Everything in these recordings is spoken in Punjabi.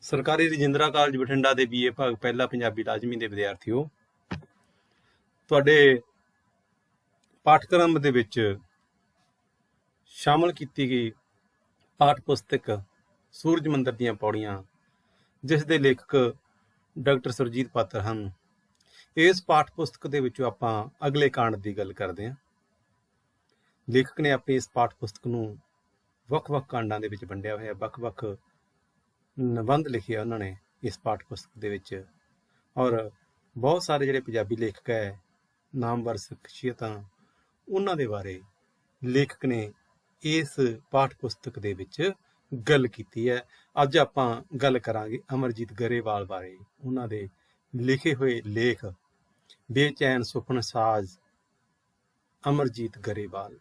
ਸਰਕਾਰੀ ਰਜਿੰਦਰਾ ਕਾਲਜ ਬਠਿੰਡਾ ਦੇ BA ਭਾਗ ਪਹਿਲਾ ਪੰਜਾਬੀ ਲਾਜ਼ਮੀ ਦੇ ਵਿਦਿਆਰਥੀਓ, ਤੁਹਾਡੇ ਪਾਠਕ੍ਰਮ ਦੇ ਵਿੱਚ ਸ਼ਾਮਲ ਕੀਤੀ ਗਈ ਪਾਠ ਪੁਸਤਕ ਸੂਰਜ ਮੰਦਰ ਦੀਆਂ ਪੌੜੀਆਂ, ਜਿਸ ਦੇ ਲੇਖਕ ਡਾਕਟਰ ਸੁਰਜੀਤ ਪਾਤਰ ਹਨ। ਇਸ ਪਾਠ ਪੁਸਤਕ ਦੇ ਵਿੱਚੋਂ ਆਪਾਂ ਅਗਲੇ ਕਾਂਡ ਦੀ ਗੱਲ ਕਰਦੇ ਹਾਂ। ਲੇਖਕ ਨੇ ਆਪਣੀ ਇਸ ਪਾਠ ਪੁਸਤਕ ਨੂੰ ਵੱਖ-ਵੱਖ ਕਾਂਡਾਂ ਦੇ ਵਿੱਚ ਵੰਡਿਆ ਹੋਇਆ, ਵੱਖ-ਵੱਖ ਨਿਬੰਧ ਲਿਖੇ ਉਹਨਾਂ ਨੇ ਇਸ ਪਾਠ ਪੁਸਤਕ ਦੇ ਵਿੱਚ। ਔਰ ਬਹੁਤ ਸਾਰੇ ਜਿਹੜੇ ਪੰਜਾਬੀ ਲੇਖਕ ਹੈ, ਨਾਮਵਰ ਸ਼ਖਸੀਅਤਾਂ, ਉਹਨਾਂ ਦੇ ਬਾਰੇ ਲੇਖਕ ਨੇ ਇਸ ਪਾਠ ਪੁਸਤਕ ਦੇ ਵਿੱਚ ਗੱਲ ਕੀਤੀ ਹੈ। ਅੱਜ ਆਪਾਂ ਗੱਲ ਕਰਾਂਗੇ ਅਮਰਜੀਤ ਗਰੇਵਾਲ ਬਾਰੇ। ਉਹਨਾਂ ਦੇ ਲਿਖੇ ਹੋਏ ਲੇਖ ਬੇਚੈਨ ਸੁਪਨ ਸਾਜ਼ ਅਮਰਜੀਤ ਗਰੇਵਾਲ।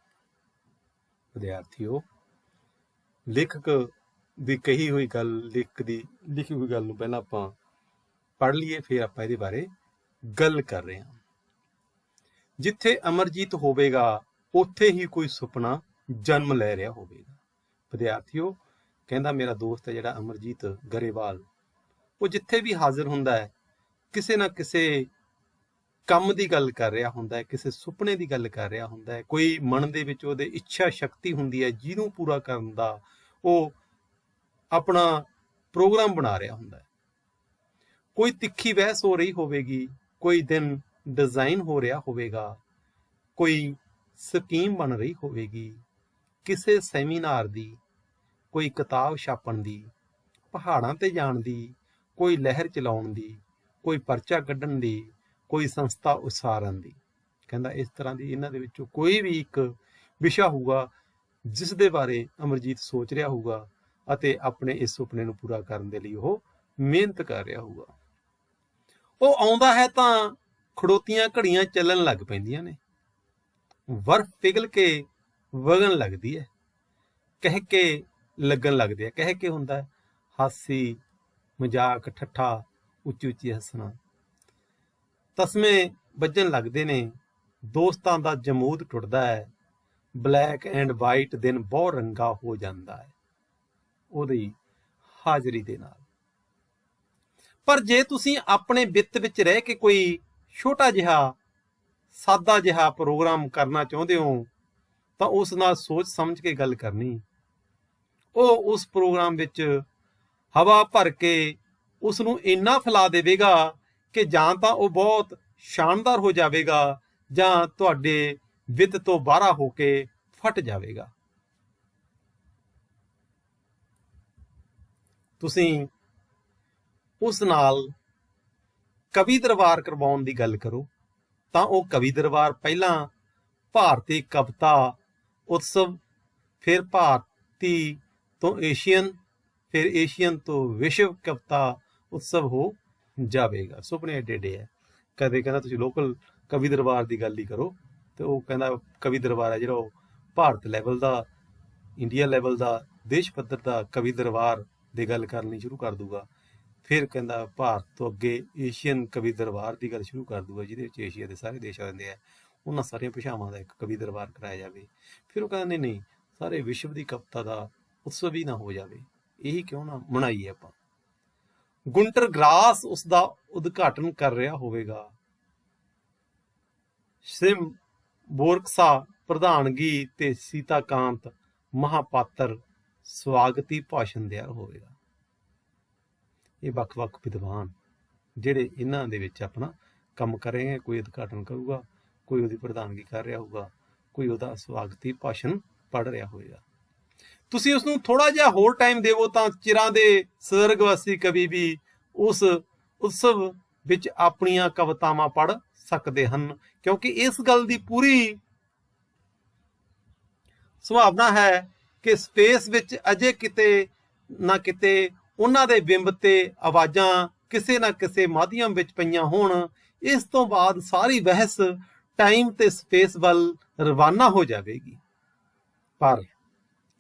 ਵਿਦਿਆਰਥੀਓ, ਲੇਖਕ ਦੀ ਕਹੀ ਹੋਈ ਗੱਲ, ਲੇਖਕ ਦੀ ਲਿਖੀ ਹੋਈ ਗੱਲ ਨੂੰ ਪਹਿਲਾਂ ਆਪਾਂ ਪੜ੍ਹ ਲਈਏ, ਫਿਰ ਆਪਾਂ ਇਹਦੇ ਬਾਰੇ ਗੱਲ ਕਰ ਰਹੇ ਹਾਂ। ਜਿੱਥੇ ਅਮਰਜੀਤ ਹੋਵੇਗਾ ਉੱਥੇ ਹੀ ਕੋਈ ਸੁਪਨਾ ਜਨਮ ਲੈ ਰਿਹਾ ਹੋਵੇਗਾ। ਵਿਦਿਆਰਥੀਓ, ਕਹਿੰਦਾ ਮੇਰਾ ਦੋਸਤ ਹੈ ਜਿਹੜਾ ਅਮਰਜੀਤ ਗਰੇਵਾਲ, ਉਹ ਜਿੱਥੇ ਵੀ ਹਾਜ਼ਰ ਹੁੰਦਾ ਹੈ ਕਿਸੇ ਨਾ ਕਿਸੇ ਕੰਮ ਦੀ ਗੱਲ ਕਰ ਰਿਹਾ ਹੁੰਦਾ ਹੈ, ਕਿਸੇ ਸੁਪਨੇ ਦੀ ਗੱਲ ਕਰ ਰਿਹਾ ਹੁੰਦਾ ਹੈ। ਕੋਈ ਮਨ ਦੇ ਵਿੱਚ ਉਹਦੇ ਇੱਛਾ ਸ਼ਕਤੀ ਹੁੰਦੀ ਹੈ ਜਿਹਨੂੰ ਪੂਰਾ ਕਰਨ ਦਾ ਉਹ ਆਪਣਾ ਪ੍ਰੋਗਰਾਮ ਬਣਾ ਰਿਹਾ ਹੁੰਦਾ ਹੈ। ਕੋਈ ਤਿੱਖੀ ਬਹਿਸ ਹੋ ਰਹੀ ਹੋਵੇਗੀ, ਕੋਈ ਦਿਨ ਡਿਜ਼ਾਈਨ ਹੋ ਰਿਹਾ ਹੋਵੇਗਾ, ਕੋਈ ਸਕੀਮ ਬਣ ਰਹੀ ਹੋਵੇਗੀ, ਕਿਸੇ ਸੈਮੀਨਾਰ ਦੀ, ਕੋਈ ਕਿਤਾਬ ਛਾਪਣ ਦੀ, ਪਹਾੜਾਂ ਤੇ ਜਾਣ ਦੀ, ਕੋਈ ਲਹਿਰ ਚਲਾਉਣ ਦੀ, ਕੋਈ ਪਰਚਾ ਕੱਢਣ ਦੀ, ਕੋਈ ਸੰਸਥਾ ਉਸਾਰਨ ਦੀ। ਕਹਿੰਦਾ ਇਸ ਤਰ੍ਹਾਂ ਦੀ ਇਹਨਾਂ ਦੇ ਵਿੱਚੋਂ ਕੋਈ ਵੀ ਇੱਕ ਵਿਸ਼ਾ ਹੋਊਗਾ ਜਿਸ ਦੇ ਬਾਰੇ ਅਮਰਜੀਤ ਸੋਚ ਰਿਹਾ ਹੋਊਗਾ ਅਤੇ ਆਪਣੇ ਇਸ ਸੁਪਨੇ ਨੂੰ ਪੂਰਾ ਕਰਨ ਦੇ ਲਈ ਉਹ ਮਿਹਨਤ ਕਰ ਰਿਹਾ ਹੋਊਗਾ। ਉਹ ਆਉਂਦਾ ਹੈ ਤਾਂ ਖੜੋਤੀਆਂ ਘੜੀਆਂ ਚੱਲਣ ਲੱਗ ਪੈਂਦੀਆਂ ਨੇ, ਬਰਫ਼ ਪਿਘਲ ਕੇ ਵਗਣ ਲੱਗਦੀ ਹੈ, ਕਹਿ ਕੇ ਲੱਗਣ ਲੱਗਦੇ ਆ। ਕਹਿ ਕੇ ਹੁੰਦਾ ਹੈ ਹਾਸੀ ਮਜ਼ਾਕ, ਠੱਠਾ, ਉੱਚੀ ਉੱਚੀ ਹੱਸਣਾ। ਤਸਮੇ ਵੱਜਣ ਲੱਗਦੇ ਨੇ, ਦੋਸਤਾਂ ਦਾ ਜਮੂਦ ਟੁੱਟਦਾ ਹੈ, ਬਲੈਕ ਐਂਡ ਵਾਈਟ ਦਿਨ ਬਹੁਤ ਰੰਗਾ ਹੋ ਜਾਂਦਾ ਹੈ ਉਹਦੀ ਹਾਜ਼ਰੀ ਦੇ ਨਾਲ। ਪਰ ਜੇ ਤੁਸੀਂ ਆਪਣੇ ਵਿੱਤ ਵਿੱਚ ਰਹਿ ਕੇ ਕੋਈ ਛੋਟਾ ਜਿਹਾ ਸਾਦਾ ਜਿਹਾ ਪ੍ਰੋਗਰਾਮ ਕਰਨਾ ਚਾਹੁੰਦੇ ਹੋ ਤਾਂ ਉਸ ਨਾਲ ਸੋਚ ਸਮਝ ਕੇ ਗੱਲ ਕਰਨੀ। ਉਹ ਉਸ ਪ੍ਰੋਗਰਾਮ ਵਿੱਚ ਹਵਾ ਭਰ ਕੇ ਉਸ ਨੂੰ ਇੰਨਾ ਫੈਲਾ ਦੇਵੇਗਾ ਕਿ ਜਾਂ ਤਾਂ ਉਹ ਬਹੁਤ ਸ਼ਾਨਦਾਰ ਹੋ ਜਾਵੇਗਾ ਜਾਂ ਤੁਹਾਡੇ ਵਿੱਤ ਤੋਂ ਬਾਹਰ ਹੋ ਕੇ ਫਟ ਜਾਵੇਗਾ। ਤੁਸੀਂ ਉਸ ਨਾਲ ਕਵੀ ਦਰਬਾਰ ਕਰਵਾਉਣ ਦੀ ਗੱਲ ਕਰੋ ਤਾਂ ਉਹ ਕਵੀ ਦਰਬਾਰ ਪਹਿਲਾਂ ਭਾਰਤੀ ਕਵਿਤਾ ਉਤਸਵ, ਫਿਰ ਭਾਰਤੀ ਤੋਂ ਏਸ਼ੀਅਨ, ਫਿਰ ਏਸ਼ੀਅਨ ਤੋਂ ਵਿਸ਼ਵ ਕਵਿਤਾ ਉਤਸਵ ਹੋ ਜਾਵੇਗਾ। ਸੁਪਨੇ ਏਡੇ ਏਡੇ ਹੈ। ਕਦੇ ਕਹਿੰਦਾ ਤੁਸੀਂ ਲੋਕਲ ਕਵੀ ਦਰਬਾਰ ਦੀ ਗੱਲ ਹੀ ਕਰੋ, ਤੇ ਉਹ ਕਹਿੰਦਾ ਕਵੀ ਦਰਬਾਰ ਹੈ ਜਿਹੜਾ ਉਹ ਭਾਰਤ ਲੈਵਲ ਦਾ, ਇੰਡੀਆ ਲੈਵਲ ਦਾ, ਦੇਸ਼ ਪੱਧਰ ਦਾ ਕਵੀ ਦਰਬਾਰ ਦੀ ਗੱਲ ਕਰਨੀ ਸ਼ੁਰੂ ਕਰ ਦੂਗਾ। ਫਿਰ ਕਹਿੰਦਾ ਭਾਰਤ ਤੋਂ ਅੱਗੇ ਏਸ਼ੀਅਨ ਕਵੀ ਦਰਬਾਰ ਦੀ ਗੱਲ ਸ਼ੁਰੂ ਕਰ ਦੂਗਾ, ਜਿਹਦੇ ਵਿੱਚ ਏਸ਼ੀਆ ਦੇ ਸਾਰੇ ਦੇਸ਼ ਆਉਂਦੇ ਆ, ਉਹਨਾਂ ਸਾਰੀਆਂ ਭਾਸ਼ਾਵਾਂ ਦਾ ਇੱਕ ਕਵੀ ਦਰਬਾਰ ਕਰਾਇਆ ਜਾਵੇ। ਫਿਰ ਉਹ ਕਹਿੰਦਾ ਨਹੀਂ, ਸਾਰੇ ਵਿਸ਼ਵ ਦੀ ਕਵਿਤਾ ਦਾ ਉਤਸਵ ਹੀ ਨਾ ਹੋ ਜਾਵੇ, ਇਹੀ ਕਿਉਂ ਨਾ ਮਨਾਈਏ ਆਪਾਂ। ਗੁੰਟਰ ਗ੍ਰਾਸ ਉਸ ਦਾ ਉਦਘਾਟਨ ਕਰ ਰਿਹਾ ਹੋਵੇਗਾ। ਸਿਮ ਬੋਰਕਸਾ ਪ੍ਰਧਾਨਗੀ ਤੇ ਸੀਤਾਕਾਂਤ ਮਹਾਪਾਤਰ ਸਵਾਗਤੀ ਭਾਸ਼ਣ ਦਿਆ ਹੋਵੇਗਾ। ਇਹ ਵੱਖ-ਵੱਖ ਵਿਦਵਾਨ ਜਿਹੜੇ ਇਹਨਾਂ ਦੇ ਵਿੱਚ ਆਪਣਾ ਕੰਮ ਕਰ ਰਹੇ ਹੈ, ਕੋਈ ਉਦਘਾਟਨ ਕਰੂਗਾ, ਕੋਈ ਉਹਦੀ ਪ੍ਰਧਾਨਗੀ ਕਰ ਰਿਹਾ ਹੋਊਗਾ, ਕੋਈ ਉਹਦਾ ਸਵਾਗਤੀ ਭਾਸ਼ਣ ਪੜ੍ਹ ਰਿਹਾ ਹੋਵੇਗਾ। ਤੁਸੀਂ ਉਸਨੂੰ ਥੋੜਾ ਜਿਹਾ ਹੋਰ ਟਾਈਮ ਦੇਵੋ ਤਾਂ ਚਿਰਾਂ ਦੇ ਸਵਰਗਵਾਸੀ ਕਵੀ ਵੀ ਉਸ ਉਤਸਵ ਵਿੱਚ ਆਪਣੀਆਂ ਕਵਿਤਾਵਾਂ ਪੜ੍ਹ ਸਕਦੇ ਹਨ, ਕਿਉਂਕਿ ਇਸ ਗੱਲ ਦੀ ਪੂਰੀ ਸੰਭਾਵਨਾ ਹੈ ਕਿ ਸਪੇਸ ਵਿੱਚ ਅਜੇ ਕਿਤੇ ਨਾ ਕਿਤੇ ਉਹਨਾਂ ਦੇ ਬਿੰਬ ਤੇ ਆਵਾਜ਼ਾਂ ਕਿਸੇ ਨਾ ਕਿਸੇ ਮਾਧਿਅਮ ਵਿੱਚ ਪਈਆਂ ਹੋਣ। ਇਸ ਤੋਂ ਬਾਅਦ ਸਾਰੀ ਬਹਿਸ ਟਾਈਮ ਤੇ ਸਪੇਸ ਵੱਲ ਰਵਾਨਾ ਹੋ ਜਾਵੇਗੀ। ਪਰ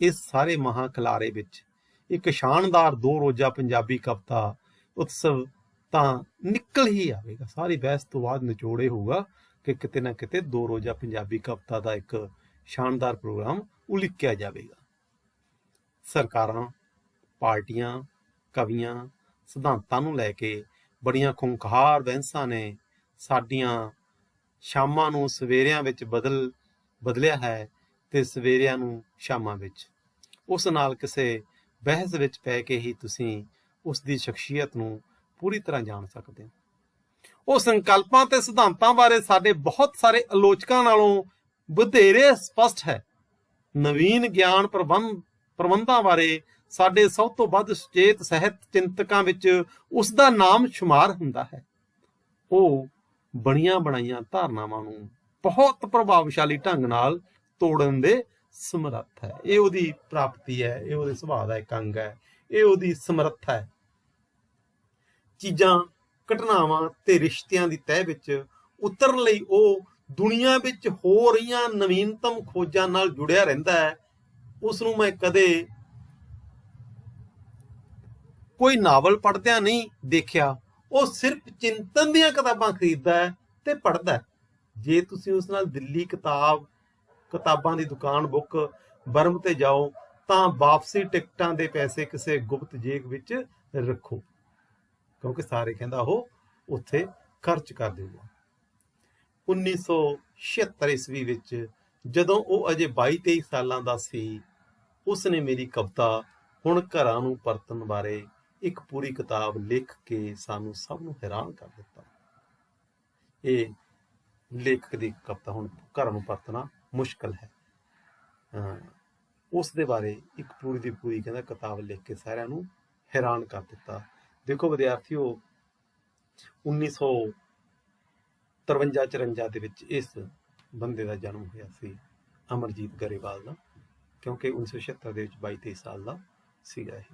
ਇਸ ਸਾਰੇ ਮਹਾਂਖਲਾਰੇ ਵਿੱਚ ਇੱਕ ਸ਼ਾਨਦਾਰ 2 ਰੋਜ਼ਾ ਪੰਜਾਬੀ ਕਵਿਤਾ ਉਤਸਵ ਤਾਂ ਨਿਕਲ ਹੀ ਆਵੇਗਾ। ਸਾਰੀ ਬਹਿਸ ਤੋਂ ਬਾਅਦ ਨਿਚੋੜੇ ਹੋਊਗਾ ਕਿ ਕਿਤੇ ਨਾ ਕਿਤੇ 2 ਰੋਜ਼ਾ ਪੰਜਾਬੀ ਕਵਿਤਾ ਦਾ ਇੱਕ ਸ਼ਾਨਦਾਰ ਪ੍ਰੋਗਰਾਮ ਉਲੀਕਿਆ ਜਾਵੇਗਾ। ਸਰਕਾਰਾਂ, ਪਾਰਟੀਆਂ, ਕਵੀਆਂ ਸਿਧਾਂਤਾਂ ਨੂੰ ਲੈ ਕੇ ਬੜੀਆਂ ਖੁੰਖਾਰ ਬਹਿਸਾਂ ਨੇ ਸਾਡੀਆਂ ਸ਼ਾਮਾਂ ਨੂੰ ਸਵੇਰਿਆਂ ਵਿੱਚ ਬਦਲਿਆ ਹੈ ਤੇ ਸਵੇਰਿਆਂ ਨੂੰ ਸ਼ਾਮਾਂ ਵਿੱਚ। ਉਸ ਨਾਲ ਕਿਸੇ ਬਹਿਸ ਵਿੱਚ ਪੈ ਕੇ ਹੀ ਤੁਸੀਂ ਉਸ ਦੀ ਸ਼ਖਸੀਅਤ ਨੂੰ ਪੂਰੀ ਤਰ੍ਹਾਂ ਜਾਣ ਸਕਦੇ ਹੋ। ਉਹ ਸੰਕਲਪਾਂ ਤੇ ਸਿਧਾਂਤਾਂ ਬਾਰੇ ਸਾਡੇ ਬਹੁਤ ਸਾਰੇ ਆਲੋਚਕਾਂ ਨਾਲੋਂ ਵਧੇਰੇ ਸਪਸ਼ਟ ਹੈ। ਨਵੀਨ ਗਿਆਨ ਪ੍ਰਬੰਧਾਂ ਬਾਰੇ ਸਾਡੇ ਸਭ ਤੋਂ ਵੱਧ ਸੁਚੇਤ ਸਾਹਿਤ ਚਿੰਤਕਾਂ ਵਿੱਚ ਉਸ ਦਾ ਨਾਮ ਸ਼ੁਮਾਰ ਹੁੰਦਾ ਹੈ। ਉਹ ਬਣੀਆਂ ਬਣਾਈਆਂ ਧਾਰਨਾਵਾਂ ਨੂੰ ਬਹੁਤ ਪ੍ਰਭਾਵਸ਼ਾਲੀ ਢੰਗ ਨਾਲ ਤੋੜਨ ਦੇ ਸਮਰੱਥ ਹੈ। ਇਹ ਉਹਦੀ ਪ੍ਰਾਪਤੀ ਹੈ, ਇਹ ਉਹਦੇ ਸੁਭਾਅ ਦਾ ਇੱਕ ਅੰਗ ਹੈ, ਇਹ ਉਹਦੀ ਸਮਰੱਥਾ ਹੈ। ਚੀਜ਼ਾਂ, ਘਟਨਾਵਾਂ ਤੇ ਰਿਸ਼ਤਿਆਂ ਦੀ ਤਹਿ ਵਿੱਚ ਉਤਰਨ ਲਈ ਉਹ ਦੁਨੀਆ ਵਿੱਚ ਹੋ ਰਹੀਆਂ ਨਵੀਨਤਮ ਖੋਜਾਂ ਨਾਲ ਜੁੜਿਆ ਰਹਿੰਦਾ ਹੈ। ਉਸ ਨੂੰ ਮੈਂ ਕਦੇ ਕੋਈ ਨਾਵਲ ਪੜ੍ਹਦਿਆਂ ਨਹੀਂ ਦੇਖਿਆ। ਉਹ ਸਿਰਫ ਚਿੰਤਨ ਦੀਆਂ ਕਿਤਾਬਾਂ ਖਰੀਦਦਾ ਹੈ ਤੇ ਪੜ੍ਹਦਾ ਹੈ। ਜੇ ਤੁਸੀਂ ਉਸ ਨਾਲ ਦਿੱਲੀ ਕਿਤਾਬਾਂ ਦੀ ਦੁਕਾਨ ਬੁੱਕ ਬਰਮ ਤੇ ਜਾਓ ਤਾਂ ਵਾਪਸੀ ਟਿਕਟਾਂ ਦੇ ਪੈਸੇ ਕਿਸੇ ਗੁਪਤ ਜੇਬ ਵਿੱਚ ਰੱਖੋ, ਕਿਉਂਕਿ ਸਾਰੇ ਕਹਿੰਦਾ ਉਹ ਉੱਥੇ ਖਰਚ ਕਰ ਦੇਊਗਾ। 1976 ਈਸਵੀ ਵਿੱਚ ਜਦੋਂ ਉਹ ਅਜੇ 22-23 ਸਾਲਾਂ ਦਾ ਸੀ, ਉਸਨੇ ਮੇਰੀ ਕਵਿਤਾ ਹੁਣ ਘਰਾਂ ਨੂੰ ਪਰਤਣ ਬਾਰੇ ਇੱਕ ਪੂਰੀ ਕਿਤਾਬ ਲਿਖ ਕੇ ਸਾਨੂੰ ਸਭ ਨੂੰ ਹੈਰਾਨ ਕਰ ਦਿੱਤਾ। ਇਹ ਲੇਖਕ ਦੀ ਕਵਿਤਾ ਹੁਣ ਘਰਾਂ ਨੂੰ ਪਰਤਣਾ ਮੁਸ਼ਕਲ ਹੈ। ਉਸ ਦੇ ਬਾਰੇ ਇੱਕ ਪੂਰੀ ਦੀ ਪੂਰੀ ਕਹਿੰਦਾ ਕਿਤਾਬ ਲਿਖ ਕੇ ਸਾਰਿਆਂ ਨੂੰ ਹੈਰਾਨ ਕਰ ਦਿੱਤਾ। ਦੇਖੋ ਵਿਦਿਆਰਥੀਓ, 1953-54 ਦੇ ਵਿੱਚ ਇਸ ਬੰਦੇ ਦਾ ਜਨਮ ਹੋਇਆ ਸੀ, ਅਮਰਜੀਤ ਗਰੇਵਾਲ ਦਾ, ਕਿਉਂਕਿ 1976 ਦੇ ਵਿੱਚ 22-23 ਸਾਲ ਦਾ ਸੀਗਾ ਇਹ।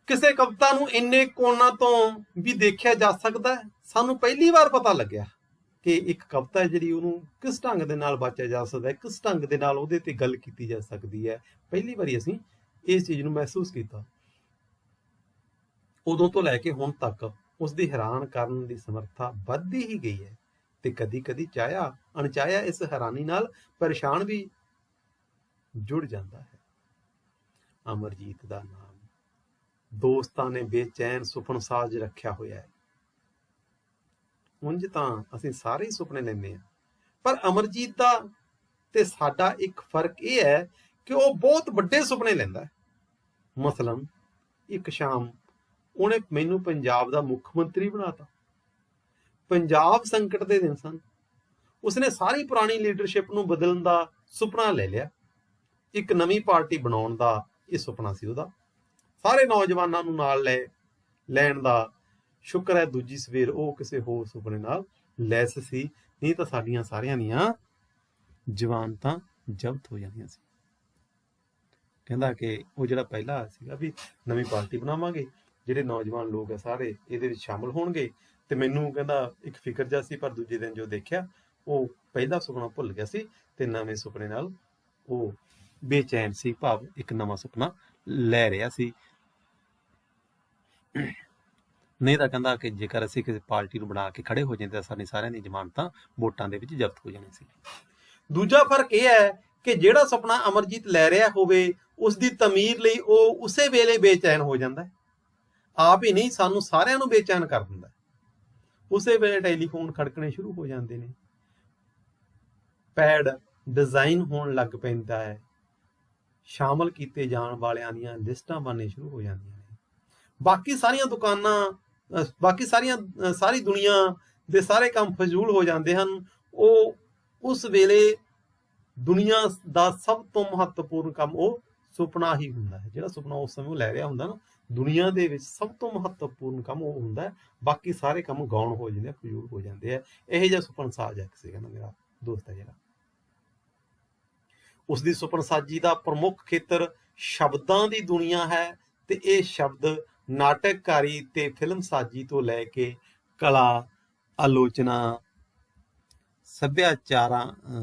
ਕਿਸੇ ਕਵਿਤਾ ਨੂੰ ਇੰਨੇ ਕੋਣਾਂ ਤੋਂ ਵੀ ਦੇਖਿਆ ਜਾ ਸਕਦਾ ਹੈ। ਸਾਨੂੰ ਪਹਿਲੀ ਵਾਰ ਪਤਾ ਲੱਗਿਆ ਕਿ ਇੱਕ ਕਵਿਤਾ ਹੈ ਜਿਹੜੀ ਉਹਨੂੰ ਕਿਸ ਢੰਗ ਦੇ ਨਾਲ ਵਾਚਿਆ ਜਾ ਸਕਦਾ ਹੈ, ਕਿਸ ਢੰਗ ਦੇ ਨਾਲ ਉਹਦੇ ਤੇ ਗੱਲ ਕੀਤੀ ਜਾ ਸਕਦੀ ਹੈ। ਪਹਿਲੀ ਵਾਰੀ ਅਸੀਂ ਇਸ ਚੀਜ਼ ਨੂੰ ਮਹਿਸੂਸ ਕੀਤਾ। ਉਦੋਂ ਤੋਂ ਲੈ ਕੇ ਹੁਣ ਤੱਕ ਉਸ ਦੀ ਹੈਰਾਨ ਕਰਨ ਦੀ ਸਮਰੱਥਾ ਵੱਧਦੀ ਹੀ ਗਈ ਹੈ ਤੇ ਕਦੀ-ਕਦੀ ਚਾਹਿਆ ਅਣਚਾਹਿਆ ਇਸ ਹੈਰਾਨੀ ਨਾਲ ਪਰੇਸ਼ਾਨ ਵੀ ਜੁੜ ਜਾਂਦਾ ਹੈ। ਅਮਰਜੀਤ ਦਾ ਨਾਮ ਦੋਸਤਾਂ ਨੇ ਬੇਚੈਨ ਸੁਪਨ ਸਾਜ ਰੱਖਿਆ ਹੋਇਆ ਹੈ। ਉਂਝ ਤਾਂ ਅਸੀਂ ਸਾਰੇ ਹੀ ਸੁਪਨੇ ਲੈਂਦੇ ਹਾਂ, ਪਰ ਅਮਰਜੀਤ ਦਾ ਤੇ ਸਾਡਾ ਇੱਕ ਫਰਕ ਇਹ ਹੈ ਕਿ ਉਹ ਬਹੁਤ ਵੱਡੇ ਸੁਪਨੇ ਲੈਂਦਾ ਹੈ। ਮਸਲਨ ਇੱਕ ਸ਼ਾਮ ਉਹਨੇ ਮੈਨੂੰ ਪੰਜਾਬ ਦਾ ਮੁੱਖ ਮੰਤਰੀ ਬਣਾਤਾ। ਪੰਜਾਬ ਸੰਕਟ ਦੇ ਦਿਨ ਸਨ। ਉਸਨੇ ਸਾਰੀ ਪੁਰਾਣੀ ਲੀਡਰਸ਼ਿਪ ਨੂੰ ਬਦਲਣ ਦਾ ਸੁਪਨਾ ਲੈ ਲਿਆ। ਇੱਕ ਨਵੀਂ ਪਾਰਟੀ ਬਣਾਉਣ ਦਾ ਇਹ ਸੁਪਨਾ ਸੀ ਉਹਦਾ। ਸਾਰੇ ਨੌਜਵਾਨਾਂ ਨੂੰ ਨਾਲ ਲੈਣ ਦਾ ਸ਼ੁਕਰ ਹੈ ਦੂਜੀ ਸਵੇਰ ਉਹ ਕਿਸੇ ਹੋਰ ਸੁਪਨੇ ਨਾਲ ਲੈਸ ਸੀ, ਨਹੀਂ ਤਾਂ ਸਾਡੀਆਂ ਸਾਰਿਆਂ ਦੀਆਂ ਜਵਾਨਤਾਂ ਜ਼ਬਤ ਹੋ ਜਾਂਦੀਆਂ ਸੀ। ਕਹਿੰਦਾ ਕਿ ਉਹ ਜਿਹੜਾ ਪਹਿਲਾ ਸੀਗਾ ਵੀ ਨਵੀਂ ਪਾਰਟੀ ਬਣਾਵਾਂਗੇ, ਜਿਹੜੇ ਨੌਜਵਾਨ ਲੋਕ ਆ ਸਾਰੇ ਇਹਦੇ ਵਿੱਚ ਸ਼ਾਮਲ ਹੋਣਗੇ, ਤੇ ਮੈਨੂੰ ਕਹਿੰਦਾ ਇੱਕ ਫਿਕਰ ਜਿਹਾ ਸੀ, ਪਰ ਦੂਜੇ ਦਿਨ ਜੋ ਦੇਖਿਆ ਉਹ ਪਹਿਲਾ ਸੁਪਨਾ ਭੁੱਲ ਗਿਆ ਸੀ ਤੇ ਨਵੇਂ ਸੁਪਨੇ ਨਾਲ ਉਹ ਬੇਚੈਨ ਸੀ, ਭਾਵ ਇੱਕ ਨਵਾਂ ਸੁਪਨਾ ਲੈ ਰਿਹਾ ਸੀ। ਨਹੀਂ ਤਾਂ ਕਹਿੰਦਾ ਕਿ ਜੇਕਰ ਅਸੀਂ ਕਿਸੇ ਪਾਰਟੀ ਨੂੰ ਬਣਾ ਕੇ ਖੜੇ ਹੋ ਜਾਂਦੇ ਤਾਂ ਸਾਡੀ ਸਾਰਿਆਂ ਦੀ ਜ਼ਮਾਨਤਾਂ ਵੋਟਾਂ ਦੇ ਵਿੱਚ ਜ਼ਬਤ ਹੋ ਜਾਣੀ ਸੀ। ਦੂਜਾ ਫਰਕ ਇਹ ਹੈ ਕਿ ਜਿਹੜਾ ਸੁਪਨਾ ਅਮਰਜੀਤ ਲੈ ਰਿਹਾ ਹੋਵੇ ਉਸ ਦੀ ਤਮੀਰ ਲਈ ਉਹ ਉਸੇ ਵੇਲੇ ਬੇਚੈਨ ਹੋ ਜਾਂਦਾ ਹੈ। ਆਪ ਹੀ ਨਹੀਂ, ਸਾਨੂੰ ਸਾਰਿਆਂ ਨੂੰ ਬੇਚੈਨ ਕਰ ਦਿੰਦਾ। ਉਸੇ ਵੇਲੇ ਟੈਲੀਫੋਨ ਖੜਕਣੇ ਸ਼ੁਰੂ ਹੋ ਜਾਂਦੇ ਨੇ, ਪੈਡ ਡਿਜ਼ਾਈਨ ਹੋਣ ਲੱਗ ਪੈਂਦਾ ਹੈ, ਸ਼ਾਮਲ ਕੀਤੇ ਜਾਣ ਵਾਲਿਆਂ ਦੀਆਂ ਲਿਸਟਾਂ ਬਣਨੇ ਸ਼ੁਰੂ ਹੋ ਜਾਂਦੀਆਂ ਨੇ। ਸਾਰੀ ਦੁਨੀਆ ਦੇ ਸਾਰੇ ਕੰਮ ਫਜ਼ੂਲ ਹੋ ਜਾਂਦੇ ਹਨ। ਉਹ ਉਸ ਵੇਲੇ ਦੁਨੀਆ ਦਾ ਸਭ ਤੋਂ ਮਹੱਤਵਪੂਰਨ ਕੰਮ ਉਹ ਸੁਪਨਾ ਹੀ ਹੁੰਦਾ ਹੈ। ਜਿਹੜਾ ਸੁਪਨਾ ਉਸ ਸਮੇਂ ਲੈ ਰਿਹਾ ਹੁੰਦਾ ਨਾ, ਦੁਨੀਆ ਦੇ ਵਿੱਚ ਸਭ ਤੋਂ ਮਹੱਤਵਪੂਰਨ ਕੰਮ ਉਹ ਹੁੰਦਾ ਹੈ। ਬਾਕੀ ਸਾਰੇ ਕੰਮ ਗੌਣ ਹੋ ਜਾਂਦੇ ਆ, ਫਜ਼ੂਲ ਹੋ ਜਾਂਦੇ ਆ। ਇਹੋ ਜਿਹਾ ਸੁਪਨਸਾਜ਼ ਹੈ ਸੀਗਾ ਨਾ ਮੇਰਾ ਦੋਸਤ ਹੈ ਜਿਹੜਾ। ਉਸਦੀ ਸੁਪਨਸਾਜੀ ਦਾ ਪ੍ਰਮੁੱਖ ਖੇਤਰ ਸ਼ਬਦਾਂ ਦੀ ਦੁਨੀਆ ਹੈ ਤੇ ਇਹ ਸ਼ਬਦ ਨਾਟਕਕਾਰੀ ਤੇ ਫਿਲਮਸਾਜੀ ਤੋਂ ਲੈ ਕੇ ਕਲਾ, ਆਲੋਚਨਾ,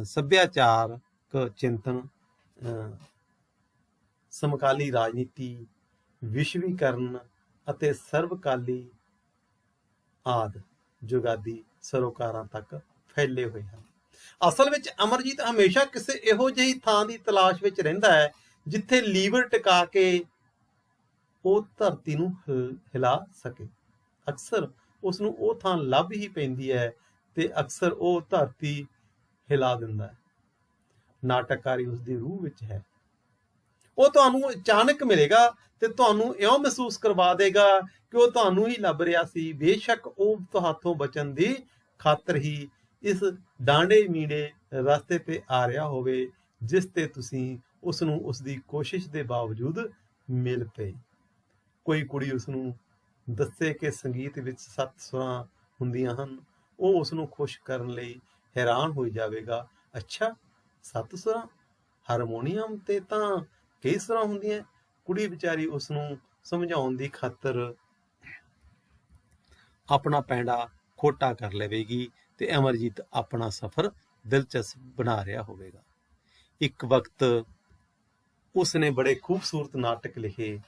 ਸੱਭਿਆਚਾਰਕ ਚਿੰਤਨ, ਸਮਕਾਲੀ ਰਾਜਨੀਤੀ, ਵਿਸ਼ਵੀਕਰਨ ਅਤੇ ਸਰਵਕਾਲੀ ਆਦਿ ਜੁਗਾਦੀ ਸਰੋਕਾਰਾਂ ਤੱਕ ਫੈਲੇ ਹੋਏ ਹਨ। ਅਸਲ ਵਿੱਚ ਅਮਰਜੀਤ ਹਮੇਸ਼ਾ ਕਿਸੇ ਇਹੋ ਜਿਹੀ ਥਾਂ ਦੀ ਤਲਾਸ਼ ਵਿੱਚ ਰਹਿੰਦਾ ਹੈ ਜਿੱਥੇ ਲੀਵਰ ਟਿਕਾ ਕੇ ਉਹ ਧਰਤੀ ਨੂੰ ਹਿਲਾ ਸਕੇ। ਅਕਸਰ ਉਸ ਨੂੰ ਉਹ ਥਾਂ ਲੱਭ ਹੀ ਪੈਂਦੀ ਹੈ ਤੇ ਅਕਸਰ ਉਹ ਧਰਤੀ ਹਿਲਾ ਦਿੰਦਾ ਹੈ। ਨਾਟਕਕਾਰੀ ਉਸ ਦੀ ਰੂਹ ਵਿੱਚ ਹੈ। ਉਹ ਤੁਹਾਨੂੰ ਅਚਾਨਕ ਮਿਲੇਗਾ ਤੇ ਤੁਹਾਨੂੰ ਇਉਂ ਮਹਿਸੂਸ ਕਰਵਾ ਦੇਗਾ ਕਿ ਉਹ ਤੁਹਾਨੂੰ ਹੀ ਲੱਭ ਰਿਹਾ ਸੀ। ਬੇਸ਼ੱਕ ਉਹ ਤੁਹਾਥੋਂ ਬਚਣ ਦੀ ਖਾਤਰ ਹੀ ਇਸ ਡਾਂਡੇ ਮੀੜੇ ਰਸਤੇ ਤੇ ਆ ਰਿਹਾ ਹੋਵੇ ਜਿਸ ਤੇ ਤੁਸੀਂ ਉਸ ਨੂੰ ਉਸ ਦੀ ਕੋਸ਼ਿਸ਼ ਦੇ ਬਾਵਜੂਦ ਮਿਲ ਪਏ। ਕੋਈ ਕੁੜੀ ਉਸ ਨੂੰ ਦੱਸੇ ਕਿ ਸੰਗੀਤ ਵਿੱਚ 7 ਸੁਰਾਂ ਹੁੰਦੀਆਂ ਹਨ, ਉਹ ਉਸ ਨੂੰ ਖੁਸ਼ ਕਰਨ ਲਈ ਹੈਰਾਨ ਹੋ ਜਾਵੇਗਾ। ਅੱਛਾ, 7 ਸੁਰਾਂ? ਹਾਰਮੋਨੀਅਮ ਤੇ ਤਾਂ ਕਈ ਸੁਰਾਂ ਹੁੰਦੀਆਂ। ਕੁੜੀ ਵਿਚਾਰੀ ਉਸ ਨੂੰ ਸਮਝਾਉਣ ਦੀ ਖਾਤਰ ਆਪਣਾ ਪੈਂਡਾ ਖੋਟਾ ਕਰ ਲਵੇਗੀ ਤੇ ਅਮਰਜੀਤ ਆਪਣਾ ਸਫ਼ਰ ਦਿਲਚਸਪ ਬਣਾ ਰਿਹਾ ਹੋਵੇਗਾ। ਇੱਕ ਵਕਤ ਉਸਨੇ ਬੜੇ ਖੂਬਸੂਰਤ ਨਾਟਕ ਲਿਖੇ।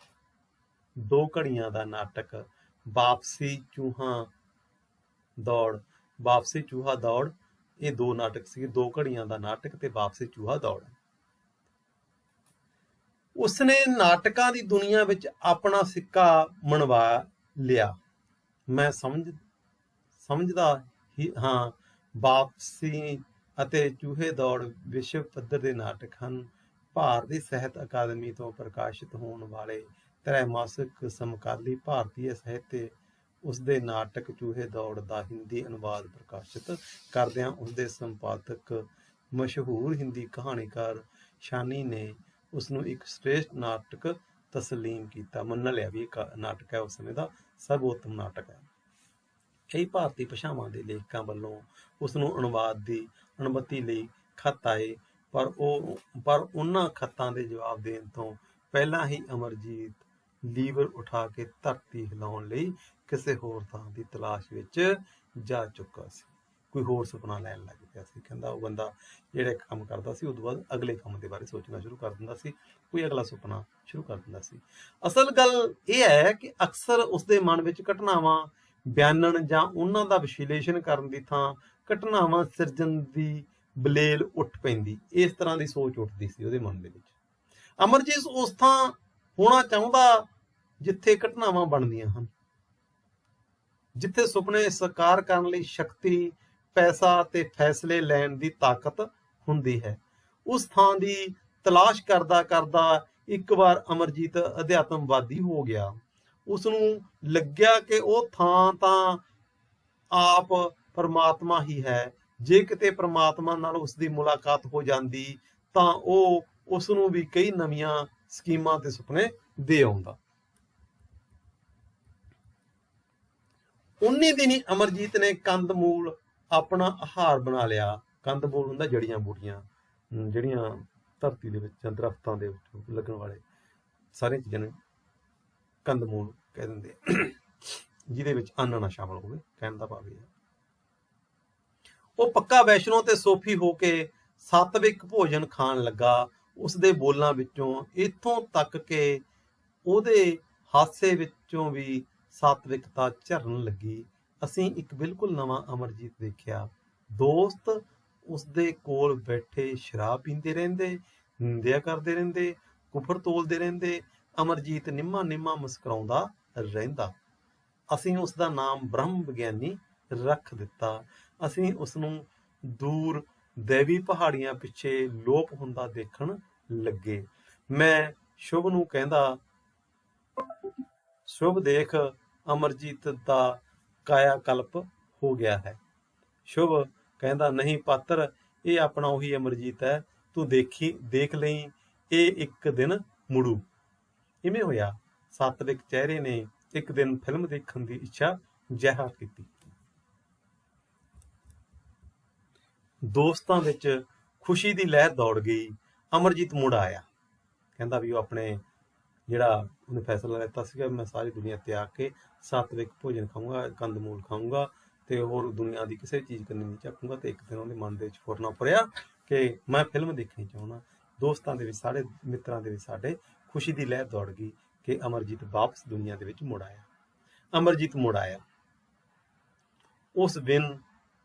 2 ਘੜੀਆਂ ਦਾ ਨਾਟਕ ਵਾਪਸੀ ਚੂਹਾ ਦੌੜ, ਇਹ 2 ਨਾਟਕ ਸੀ। 2 ਘੜੀਆਂ ਦਾ ਨਾਟਕ ਤੇ ਵਾਪਸੀ ਚੂਹਾ ਦੌੜ। ਉਸਨੇ ਨਾਟਕਾਂ ਦੀ ਦੁਨੀਆ ਵਿੱਚ ਆਪਣਾ ਸਿੱਕਾ ਮਣਵਾ ਲਿਆ। ਮੈਂ ਸਮਝਦਾ ਹੀ ਹਾਂ, ਵਾਪਸੀ ਅਤੇ ਚੂਹੇ ਦੌੜ ਵਿਸ਼ਵ ਪੱਧਰ ਦੇ ਨਾਟਕ ਹਨ। ਭਾਰਤੀ ਸਾਹਿਤ ਅਕਾਦਮੀ ਤੋਂ ਪ੍ਰਕਾਸ਼ਿਤ ਹੋਣ ਵਾਲੇ ਤ੍ਰੈਮਾਸਿਕ ਸਮਕਾਲੀ ਭਾਰਤੀ ਸਾਹਿਤ ਉਸਦੇ ਨਾਟਕ ਚੂਹੇ ਦੌੜ ਦਾ ਹਿੰਦੀ ਅਨੁਵਾਦ ਪ੍ਰਕਾਸ਼ਿਤ ਕਰਦਿਆਂ ਉਸਦੇ ਸੰਪਾਦਕ ਮਸ਼ਹੂਰ ਹਿੰਦੀ ਕਹਾਣੀਕਾਰ ਸ਼ਾਨੀ ਨੇ ਉਸਨੂੰ ਇੱਕ ਸ੍ਰੇਸ਼ਟ ਨਾਟਕ ਤਸਲੀਮ ਕੀਤਾ। ਮੰਨ ਲਿਆ ਵੀ ਇਹ ਨਾਟਕ ਹੈ ਉਸ ਸਮੇਂ ਦਾ ਸਰਵੋਤਮ ਨਾਟਕ ਹੈ। ਕਈ ਭਾਰਤੀ ਭਾਸ਼ਾਵਾਂ ਦੇ ਲੇਖਕਾਂ ਵੱਲੋਂ ਉਸਨੂੰ ਅਨੁਵਾਦ ਦੀ ਅਨੁਮਤੀ ਲਈ ਖੱਤ ਆਏ, ਪਰ ਉਹਨਾਂ ਖੱਤਾਂ ਦੇ ਜਵਾਬ ਦੇਣ ਤੋਂ ਪਹਿਲਾਂ ਹੀ ਅਮਰਜੀਤ ਲੀਵਰ ਉਠਾ ਕੇ ਧਰਤੀ ਹਿਲਾਉਣ ਲਈ ਕਿਸੇ ਹੋਰ ਥਾਂ ਦੀ ਤਲਾਸ਼ ਵਿੱਚ ਜਾ ਚੁੱਕਾ ਸੀ। ਕੋਈ ਹੋਰ ਸੁਪਨਾ ਲੈਣ ਲੱਗ ਪਿਆ ਸੀ। ਕਹਿੰਦਾ ਉਹ ਬੰਦਾ ਜਿਹੜਾ ਇੱਕ ਕੰਮ ਕਰਦਾ ਸੀ, ਉਦੋਂ ਬਾਅਦ ਅਗਲੇ ਕੰਮ ਦੇ ਬਾਰੇ ਸੋਚਣਾ ਸ਼ੁਰੂ ਕਰ ਦਿੰਦਾ ਸੀ, ਕੋਈ ਅਗਲਾ ਸੁਪਨਾ ਸ਼ੁਰੂ ਕਰ ਦਿੰਦਾ ਸੀ। ਅਸਲ ਗੱਲ ਇਹ ਹੈ ਕਿ ਅਕਸਰ ਉਸਦੇ ਮਨ ਵਿੱਚ ਘਟਨਾਵਾਂ ਬਿਆਨਣ ਜਾਂ ਉਹਨਾਂ ਦਾ ਵਿਸ਼ਲੇਸ਼ਣ ਕਰਨ ਦੀ ਥਾਂ ਘਟਨਾਵਾਂ ਸਿਰਜਣ ਦੀ ਬਲੇਲ ਉੱਠ ਪੈਂਦੀ। ਇਸ ਤਰ੍ਹਾਂ ਦੀ ਸੋਚ ਉੱਠਦੀ ਸੀ ਉਹਦੇ ਮਨ ਦੇ ਵਿੱਚ। ਅਮਰਜੀਤ ਉਸ ਥਾਂ ਹੋਣਾ ਚਾਹੁੰਦਾ ਜਿੱਥੇ ਘਟਨਾਵਾਂ ਬਣਦੀਆਂ ਹਨ, ਜਿੱਥੇ ਸੁਪਨੇ ਸਾਕਾਰ ਕਰਨ ਲਈ ਸ਼ਕਤੀ, ਪੈਸਾ ਤੇ ਫੈਸਲੇ ਲੈਣ ਦੀ ਤਾਕਤ ਹੁੰਦੀ ਹੈ। ਉਸ ਥਾਂ ਦੀ ਤਲਾਸ਼ ਕਰਦਾ ਕਰਦਾ ਇੱਕ ਵਾਰ ਅਮਰਜੀਤ ਅਧਿਆਤਮਵਾਦੀ ਹੋ ਗਿਆ। ਉਸਨੂੰ ਲੱਗਿਆ ਕਿ ਉਹ ਥਾਂ ਤਾਂ ਆਪ ਪਰਮਾਤਮਾ ਹੀ ਹੈ। ਜੇ ਕਿਤੇ ਪਰਮਾਤਮਾ ਨਾਲ ਉਸਦੀ ਮੁਲਾਕਾਤ ਹੋ ਜਾਂਦੀ ਤਾਂ ਉਹ ਉਸਨੂੰ ਵੀ ਕਈ ਨਵੀਆਂ ਸਕੀਮਾਂ ਤੇ ਸੁਪਨੇ ਦੇ ਆਉਂਦਾ। 19 ਦਿਨੀ ਅਮਰਜੀਤ ਨੇ ਕੰਦਮੂਲ ਆਪਣਾ ਆਹਾਰ ਬਣਾ ਲਿਆ। ਕੰਦਮੂਲ ਹੁੰਦਾ ਜੜੀਆਂ ਬੂਟੀਆਂ, ਜਿਹੜੀਆਂ ਧਰਤੀ ਦੇ ਵਿੱਚ ਜਾਂ ਦਰਖਤਾਂ ਦੇ ਵਿੱਚ ਲੱਗਣ ਵਾਲੇ ਸਾਰੀਆਂ ਚੀਜ਼ਾਂ ਨੂੰ ਕੰਦਮੂਲ ਕਹਿ ਦਿੰਦੇ ਆ, ਜਿਹਦੇ ਵਿੱਚ ਅੰਨ ਨਾ ਸ਼ਾਮਲ ਹੋਵੇ, ਕਹਿਣ ਦਾ ਭਾਵ ਇਹ ਹੈ। ਉਹ ਪੱਕਾ ਵੈਸ਼ਨੋ ਤੇ ਸੋਫੀ ਹੋ ਕੇ ਸਾਤਵਿਕ ਭੋਜਨ ਖਾਣ ਲੱਗਾ। ਉਸਦੇ ਬੋਲਾਂ ਵਿੱਚੋਂ ਇੱਥੋਂ ਤੱਕ ਕਿ ਉਹਦੇ ਹਾਸੇ ਵਿੱਚੋਂ ਵੀ ਸਾਤਵਿਕਤਾ ਝਰਨ ਲੱਗੀ। ਅਸੀਂ ਇੱਕ ਬਿਲਕੁਲ ਨਵਾਂ ਅਮਰਜੀਤ ਦੇਖਿਆ। ਦੋਸਤ ਉਸਦੇ ਕੋਲ ਬੈਠੇ ਸ਼ਰਾਬ ਪੀਂਦੇ ਰਹਿੰਦੇ, ਨਿੰਦਿਆ ਕਰਦੇ ਰਹਿੰਦੇ, ਕੁਫਰ ਤੋਲਦੇ ਰਹਿੰਦੇ। ਅਮਰਜੀਤ ਨਿੰਮਾ ਨਿੰਮਾ ਮੁਸਕਰਾਉਂਦਾ ਰਹਿੰਦਾ। ਅਸੀਂ ਉਸਦਾ ਨਾਮ ਬ੍ਰਹਮ ਵਿਗਿਆਨੀ ਰੱਖ ਦਿੱਤਾ। ਅਸੀਂ ਉਸਨੂੰ ਦੂਰ ਦੇਵੀ ਪਹਾੜੀਆਂ ਪਿੱਛੇ ਲੋਪ ਹੁੰਦਾ ਦੇਖਣ ਲੱਗੇ। ਮੈਂ ਸ਼ੁਭ ਨੂੰ ਕਹਿੰਦਾ, ਸ਼ੁਭ ਦੇਖ, ਅਮਰਜੀਤ ਦਾ ਕਾਇਆ ਕਲਪ ਹੋ ਗਿਆ ਹੈ। ਸ਼ੁਭ ਕਹਿੰਦਾ, ਨਹੀਂ ਪਾਤਰ, ਇਹ ਆਪਣਾ ਉਹੀ ਅਮਰਜੀਤ ਹੈ, ਤੂੰ ਦੇਖ ਲਈ, ਇਹ ਇੱਕ ਦਿਨ ਮੁੜੂ। ਇਵੇਂ ਹੋਇਆ। ਸਾਤਵਿਕ ਚਿਹਰੇ ਨੇ ਇੱਕ ਦਿਨ ਫਿਲਮ ਦੇਖਣ ਦੀ ਇੱਛਾ ਜ਼ਾਹਿਰ ਕੀਤੀ। ਦੋਸਤਾਂ ਵਿੱਚ ਖੁਸ਼ੀ ਦੀ ਲਹਿਰ ਦੌੜ ਗਈ। ਅਮਰਜੀਤ ਮੁੜ ਆਇਆ। ਕਹਿੰਦਾ ਵੀ ਉਹ ਆਪਣੇ ਜਿਹੜਾ ਉਹਨੇ ਫੈਸਲਾ ਲਿੱਤਾ ਸੀਗਾ, ਮੈਂ ਸਾਰੀ ਦੁਨੀਆ ਤਿਆਗ ਕੇ ਸਾਤਵਿਕ ਭੋਜਨ ਖਾਊਂਗਾ, ਕੰਦਮੂਲ ਖਾਊਂਗਾ ਤੇ ਹੋਰ ਦੁਨੀਆ ਦੀ ਕਿਸੇ ਚੀਜ਼ ਕਰਨੀ ਨਹੀਂ ਚਾਹੂੰਗਾ। ਤੇ ਇੱਕ ਦਿਨ ਉਹਦੇ ਮਨ ਦੇ ਵਿੱਚ ਫੁਰਨਾ ਫੁਰਿਆ ਕਿ ਮੈਂ ਫਿਲਮ ਦੇਖਣੀ ਚਾਹੁੰਦਾ। ਦੋਸਤਾਂ ਦੇ ਵਿੱਚ, ਸਾਡੇ ਮਿੱਤਰਾਂ ਦੇ ਵਿੱਚ ਸਾਡੇ ਖੁਸ਼ੀ ਦੀ ਲਹਿਰ ਦੌੜ ਗਈ ਕਿ ਅਮਰਜੀਤ ਵਾਪਸ ਦੁਨੀਆ ਦੇ ਵਿੱਚ ਮੁੜ ਆਇਆ। ਅਮਰਜੀਤ ਮੁੜ ਆਇਆ। ਉਸ ਦਿਨ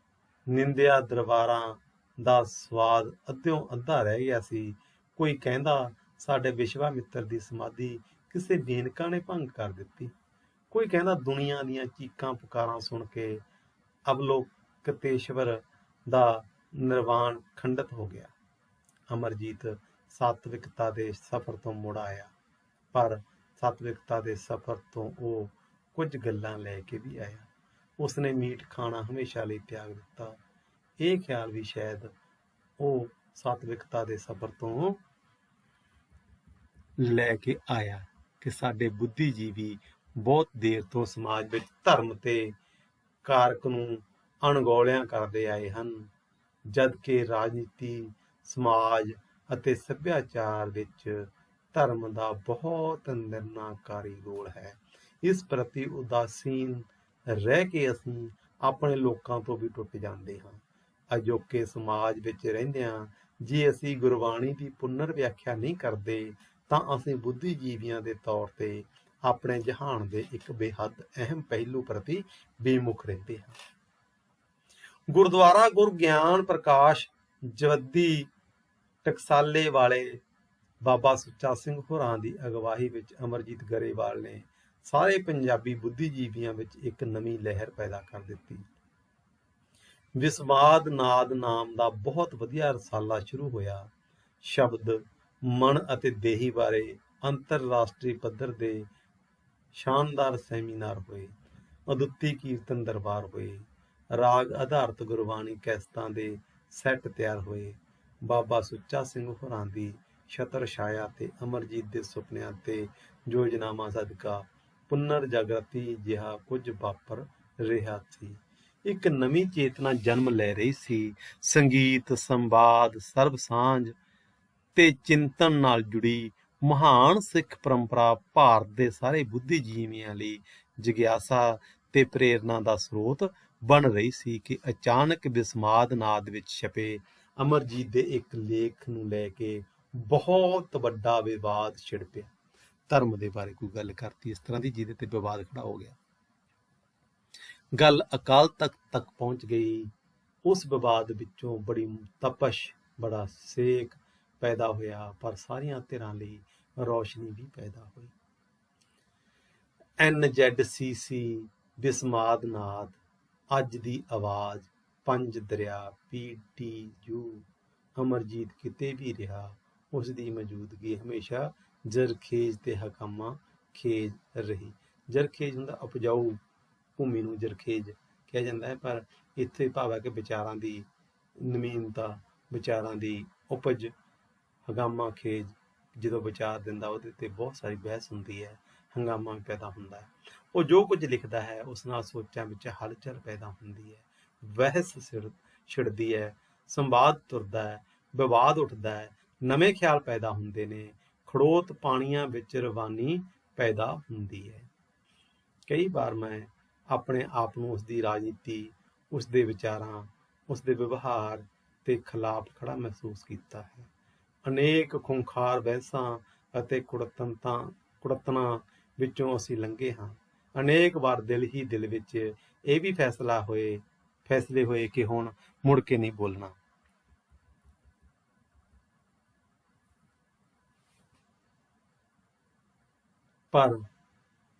ਨਿੰਦਿਆ ਦਰਬਾਰਾਂ ਦਾ ਸਵਾਦ ਅੱਧਿਓਂ ਅੱਧਾ ਰਹਿ ਗਿਆ ਸੀ। ਕੋਈ ਕਹਿੰਦਾ ਸਾਡੇ ਵਿਸ਼ਵਾਮਿੱਤਰ ਦੀ ਸਮਾਧੀ ਕਿਸੇ ਬੇਨਕਾ ਨੇ ਭੰਗ ਕਰ ਦਿੱਤੀ। ਕੋਈ ਕਹਿੰਦਾ ਦੁਨੀਆ ਦੀਆਂ ਚੀਕਾਂ ਪੁਕਾਰਾਂ ਸੁਣ ਕੇ ਅਵਲੋਕਿਤੇਸ਼ਵਰ ਦਾ ਨਿਰਵਾਣ ਖੰਡਿਤ ਹੋ ਗਿਆ। ਅਮਰਜੀਤ ਸਾਤਵਿਕਤਾ ਦੇ ਸਫ਼ਰ ਤੋਂ ਮੁੜ ਆਇਆ, ਪਰ ਸਾਤਵਿਕਤਾ ਦੇ ਸਫ਼ਰ ਤੋਂ ਉਹ ਕੁਝ ਗੱਲਾਂ ਲੈ ਕੇ ਵੀ ਆਇਆ। ਉਸਨੇ ਮੀਟ ਖਾਣਾ ਹਮੇਸ਼ਾ ਲਈ ਤਿਆਗ ਦਿੱਤਾ। ਇਹ ਖਿਆਲ ਵੀ ਸ਼ਾਇਦ ਉਹ ਸਾਤਵਿਕਤਾ ਦੇ ਸਫ਼ਰ ਤੋਂ ਲੈ ਕੇ ਆਇਆ ਕਿ ਸਾਡੇ ਬੁੱਧੀਜੀਵੀ ਬਹੁਤ ਦੇਰ ਤੋਂ ਸਮਾਜ ਵਿੱਚ ਧਰਮ ਤੇ ਕਾਰਕ ਨੂੰ ਅਣਗੌਲਿਆਂ ਕਰਦੇ ਆਏ ਹਨ, ਜਦ ਕਿ ਰਾਜਨੀਤੀ, ਸਮਾਜ ਅਤੇ ਸੱਭਿਆਚਾਰ ਵਿੱਚ ਧਰਮ ਦਾ ਬਹੁਤ ਨਿਰਣਾਕਾਰੀ ਰੋਲ ਹੈ। ਇਸ ਪ੍ਰਤੀ ਉਦਾਸੀਨ ਰਹਿ ਕੇ ਅਸੀਂ ਆਪਣੇ ਲੋਕਾਂ ਤੋਂ ਵੀ ਟੁੱਟ ਜਾਂਦੇ ਹਾਂ। ਅਜੋਕੇ ਸਮਾਜ ਵਿੱਚ ਰਹਿੰਦਿਆਂ ਜੇ ਅਸੀਂ ਗੁਰਬਾਣੀ ਦੀ ਪੁਨਰ ਵਿਆਖਿਆ ਨਹੀਂ ਕਰਦੇ ਤਾਂ ਅਸੀਂ ਬੁੱਧੀਜੀਵੀਆਂ ਦੇ ਤੌਰ ਤੇ ਆਪਣੇ ਜਹਾਨ ਦੇ ਇੱਕ ਬੇਹੱਦ ਅਹਿਮ ਪਹਿਲੂ ਪ੍ਰਤੀ ਬੇਮੁਖ ਰਹਿੰਦੇ ਹਾਂ। ਗੁਰਦੁਆਰਾ ਗੁਰੂ ਗਿਆਨ ਪ੍ਰਕਾਸ਼ ਜਵੱਦੀ ਟਕਸਾਲੇ ਵਾਲੇ ਬਾਬਾ ਸੁੱਚਾ ਸਿੰਘ ਹੋਰਾਂ ਦੀ ਅਗਵਾਈ ਵਿੱਚ ਅਮਰਜੀਤ ਗਰੇਵਾਲ ਨੇ ਸਾਰੇ ਪੰਜਾਬੀ ਬੁੱਧੀਜੀਵੀਆਂ ਵਿੱਚ ਇੱਕ ਨਵੀਂ ਲਹਿਰ ਪੈਦਾ ਕਰ ਦਿੱਤੀ। ਵਿਸਮਾਦ ਨਾਦ ਨਾਮ ਦਾ ਬਹੁਤ ਵਧੀਆ ਰਸਾਲਾ ਸ਼ੁਰੂ ਹੋਇਆ। ਸ਼ਬਦ, ਮਨ ਅਤੇ ਦੇਹੀ ਬਾਰੇ ਅੰਤਰਰਾਸ਼ਟਰੀ ਪੱਧਰ ਦੇ ਸ਼ਾਨਦਾਰ ਸੈਮੀਨਾਰ ਹੋਏ। ਅਦੁੱਤੀ ਕੀਰਤਨ ਦਰਬਾਰ ਹੋਏ। ਰਾਗ ਆਧਾਰਿਤ ਗੁਰਬਾਣੀ ਕੈਸਟਾਂ ਦੇ ਸੈੱਟ ਤਿਆਰ ਹੋਏ। ਬਾਬਾ ਸੁੱਚਾ ਸਿੰਘ ਹੋਰਾਂ ਦੀ ਛਤਰ ਛਾਇਆ ਤੇ ਅਮਰਜੀਤ ਦੇ ਸੁਪਨਿਆਂ ਤੇ ਯੋਜਨਾਵਾਂ ਸਦਕਾ ਪੁਨਰ ਜਾਗਰਤੀ ਜਿਹਾ ਕੁਝ ਵਾਪਰ ਰਿਹਾ ਸੀ। ਇੱਕ ਨਵੀਂ ਚੇਤਨਾ ਜਨਮ ਲੈ ਰਹੀ ਸੀ। ਸੰਗੀਤ, ਸੰਵਾਦ, ਸਰਬ ਸਾਂਝ ਤੇ ਚਿੰਤਨ ਨਾਲ ਜੁੜੀ ਮਹਾਨ ਸਿੱਖ ਪਰੰਪਰਾ ਭਾਰਤ ਦੇ ਸਾਰੇ ਬੁੱਧੀਜੀਵੀਆਂ ਲਈ ਜਿਗਿਆਸਾ ਤੇ ਪ੍ਰੇਰਨਾ ਦਾ ਸਰੋਤ ਬਣ ਰਹੀ ਸੀ ਕਿ ਅਚਾਨਕ ਵਿਸਮਾਦ ਨਾਦ ਵਿੱਚ ਛਪੇ ਅਮਰਜੀਤ ਦੇ ਇੱਕ ਲੇਖ ਨੂੰ ਲੈ ਕੇ ਬਹੁਤ ਵੱਡਾ ਵਿਵਾਦ ਛਿੜ ਪਿਆ। ਧਰਮ ਦੇ ਬਾਰੇ ਕੋਈ ਗੱਲ ਕਰਤੀ ਇਸ ਤਰ੍ਹਾਂ ਦੀ ਜਿਹਦੇ ਤੇ ਵਿਵਾਦ ਖੜਾ ਹੋ ਗਿਆ। ਗੱਲ ਅਕਾਲ ਤਖਤ ਤੱਕ ਪਹੁੰਚ ਗਈ। ਉਸ ਵਿਵਾਦ ਵਿੱਚੋਂ ਬੜੀ ਤਪਸ਼, ਬੜਾ ਸੇਕ ਪੈਦਾ ਹੋਇਆ, ਪਰ ਸਾਰੀਆਂ ਧਿਰਾਂ ਲਈ ਰੌਸ਼ਨੀ ਵੀ ਪੈਦਾ ਹੋਈ। NZCC, ਵਿਸਮਾਦ ਨਾਦ, ਅੱਜ ਦੀ ਆਵਾਜ਼, ਪੰਜ ਦਰਿਆ, PTU, ਅਮਰਜੀਤ ਕਿਤੇ ਵੀ ਰਿਹਾ, ਉਸ ਦੀ ਮੌਜੂਦਗੀ ਹਮੇਸ਼ਾ ਜ਼ਰਖੇਜ਼ ਤੇ ਹਕਾਮਾ ਖੇਜ਼ ਰਹੀ। ਜ਼ਰਖੇਜ਼ ਹੁੰਦਾ ਉਪਜਾਊ ਭੂਮੀ ਨੂੰ ਜ਼ਰਖੇਜ਼ ਕਿਹਾ ਜਾਂਦਾ ਹੈ, ਪਰ ਇੱਥੇ ਭਾਵ ਹੈ ਕਿ ਵਿਚਾਰਾਂ ਦੀ ਨਵੀਨਤਾ, ਵਿਚਾਰਾਂ ਦੀ ਉਪਜ। ਹੰਗਾਮਾ ਖੇਜ਼ ਜਦੋਂ ਵਿਚਾਰ ਦਿੰਦਾ ਉਹਦੇ ਤੇ ਬਹੁਤ ਸਾਰੀ ਬਹਿਸ ਹੁੰਦੀ ਹੈ, ਹੰਗਾਮਾ ਵੀ ਪੈਦਾ ਹੁੰਦਾ ਹੈ। ਉਹ ਜੋ ਕੁਝ ਲਿਖਦਾ ਹੈ ਉਸ ਨਾਲ ਸੋਚਾਂ ਵਿੱਚ ਹਲਚਲ ਪੈਦਾ ਹੁੰਦੀ ਹੈ, ਬਹਿਸ ਛਿੜਦੀ ਹੈ, ਸੰਵਾਦ ਤੁਰਦਾ ਹੈ, ਵਿਵਾਦ ਉੱਠਦਾ ਹੈ, ਨਵੇਂ ਖਿਆਲ ਪੈਦਾ ਹੁੰਦੇ ਨੇ, ਖੜੋਤ ਪਾਣੀਆਂ ਵਿੱਚ ਰਵਾਨੀ ਪੈਦਾ ਹੁੰਦੀ ਹੈ। ਕਈ ਵਾਰ ਮੈਂ ਆਪਣੇ ਆਪ ਨੂੰ ਉਸਦੀ ਰਾਜਨੀਤੀ, ਉਸਦੇ ਵਿਚਾਰਾਂ, ਉਸਦੇ ਵਿਵਹਾਰ ਦੇ ਖਿਲਾਫ ਖੜਾ ਮਹਿਸੂਸ ਕੀਤਾ ਹੈ। ਅਨੇਕ ਖੁੰਖਾਰ ਬਹਿਸਾਂ ਅਤੇ ਕੁੜਤਨਾਂ ਵਿੱਚੋਂ ਅਸੀਂ ਲੰਘੇ ਹਾਂ। ਅਨੇਕ ਵਾਰ ਦਿਲ ਹੀ ਦਿਲ ਵਿੱਚ ਇਹ ਵੀ ਫੈਸਲੇ ਹੋਏ ਕਿ ਹੁਣ ਮੁੜ ਕੇ ਨਹੀਂ ਬੋਲਣਾ। ਪਰ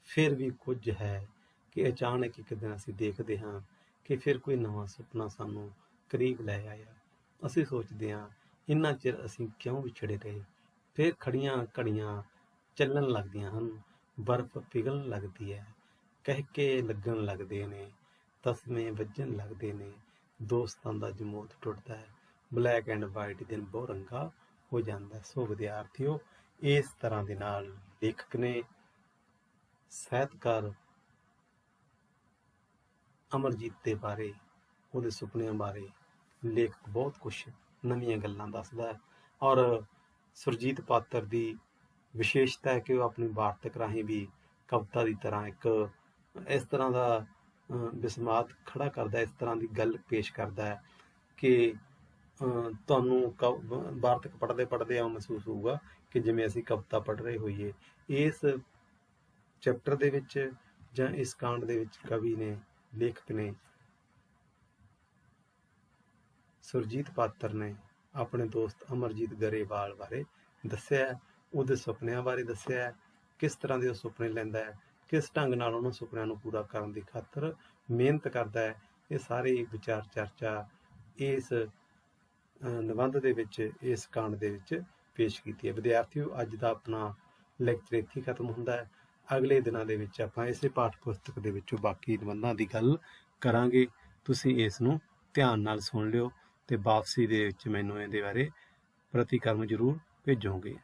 ਫਿਰ ਵੀ ਕੁਝ ਹੈ ਕਿ ਅਚਾਨਕ ਇੱਕ ਦਿਨ ਅਸੀਂ ਦੇਖਦੇ ਹਾਂ ਕਿ ਫਿਰ ਕੋਈ ਨਵਾਂ ਸੁਪਨਾ ਸਾਨੂੰ ਕਰੀਬ ਲੈ ਆਇਆ। ਅਸੀਂ ਸੋਚਦੇ ਹਾਂ ਇੰਨਾ ਚਿਰ ਅਸੀਂ ਕਿਉਂ ਵਿਛੜੇ ਰਹੇ। ਫਿਰ ਖੜੀਆਂ ਘੜੀਆਂ ਚੱਲਣ ਲੱਗਦੀਆਂ ਹਨ, ਬਰਫ਼ ਪਿਘਲਣ ਲੱਗਦੀ ਹੈ, ਕਹਿਕੇ ਲੱਗਣ ਲੱਗਦੇ ਨੇ, ਤਸਮੇ ਵੱਜਣ ਲੱਗਦੇ ਨੇ, ਦੋਸਤਾਂ ਦਾ ਜਮੋਤ ਟੁੱਟਦਾ ਹੈ, ਬਲੈਕ ਐਂਡ ਵਾਈਟ ਦਿਨ ਬਹੁਤ ਰੰਗਾ ਹੋ ਜਾਂਦਾ। ਸੋ ਵਿਦਿਆਰਥੀਓ, ਇਸ ਤਰ੍ਹਾਂ ਦੇ ਨਾਲ ਲੇਖਕ ਨੇ, ਸਾਹਿਤਕਾਰ ਅਮਰਜੀਤ ਦੇ ਬਾਰੇ, ਉਹਦੇ ਸੁਪਨਿਆਂ ਬਾਰੇ ਲੇਖਕ ਬਹੁਤ ਕੁਛ ਨਵੀਆਂ ਗੱਲਾਂ ਦੱਸਦਾ ਹੈ। ਔਰ ਸੁਰਜੀਤ ਪਾਤਰ ਦੀ ਵਿਸ਼ੇਸ਼ਤਾ ਹੈ ਕਿ ਉਹ ਆਪਣੀ ਵਾਰਤਕ ਰਾਹੀਂ ਵੀ ਕਵਿਤਾ ਦੀ ਤਰ੍ਹਾਂ ਇੱਕ ਇਸ ਤਰ੍ਹਾਂ ਦਾ ਵਿਸਮਾਦ ਖੜਾ ਕਰਦਾ, ਇਸ ਤਰ੍ਹਾਂ ਦੀ ਗੱਲ ਪੇਸ਼ ਕਰਦਾ ਹੈ ਕਿ ਤੁਹਾਨੂੰ ਵਾਰਤਕ ਪੜ੍ਹਦੇ ਮਹਿਸੂਸ ਹੋਊਗਾ ਕਿ ਜਿਵੇਂ ਅਸੀਂ ਕਵਿਤਾ ਪੜ੍ਹ ਰਹੇ ਹੋਈਏ। ਇਸ ਚੈਪਟਰ ਦੇ ਵਿੱਚ ਜਾਂ ਇਸ ਕਾਂਡ ਦੇ ਵਿੱਚ ਕਵੀ ਨੇ, ਲੇਖਕ ਨੇ, ਸੁਰਜੀਤ ਪਾਤਰ ਨੇ ਆਪਣੇ ਦੋਸਤ ਅਮਰਜੀਤ ਗਰੇਵਾਲ ਬਾਰੇ ਦੱਸਿਆ, ਉਹਦੇ ਸੁਪਨਿਆਂ ਬਾਰੇ ਦੱਸਿਆ ਕਿਸ ਤਰ੍ਹਾਂ ਦੇ ਉਹ ਸੁਪਨੇ ਲੈਂਦਾ ਹੈ, ਕਿਸ ਢੰਗ ਨਾਲ ਉਹਨਾਂ ਸੁਪਨਿਆਂ ਨੂੰ ਪੂਰਾ ਕਰਨ ਦੀ ਖਾਤਰ ਮਿਹਨਤ ਕਰਦਾ ਹੈ। ਇਹ ਸਾਰੇ ਵਿਚਾਰ ਚਰਚਾ ਇਸ ਨਿਬੰਧ ਦੇ ਵਿੱਚ, ਇਸ ਕਾਂਡ ਦੇ ਵਿੱਚ ਪੇਸ਼ ਕੀਤੀ ਹੈ। ਵਿਦਿਆਰਥੀਓ, ਅੱਜ ਦਾ ਆਪਣਾ ਲੈਕਚਰ ਇੱਥੇ ਖਤਮ ਹੁੰਦਾ ਹੈ। ਅਗਲੇ ਦਿਨਾਂ ਦੇ ਵਿੱਚ ਆਪਾਂ ਇਸੇ ਪਾਠ ਪੁਸਤਕ ਦੇ ਵਿੱਚੋਂ ਬਾਕੀ ਨਿਬੰਧਾਂ ਦੀ ਗੱਲ ਕਰਾਂਗੇ। ਤੁਸੀਂ ਇਸ ਨੂੰ ਧਿਆਨ ਨਾਲ ਸੁਣ ਲਿਓ ਤੇ ਵਾਪਸੀ ਦੇ ਵਿੱਚ ਮੈਨੂੰ ਇਹਦੇ ਬਾਰੇ ਪ੍ਰਤੀਕਰਮ ਜ਼ਰੂਰ ਭੇਜੋਗੇ।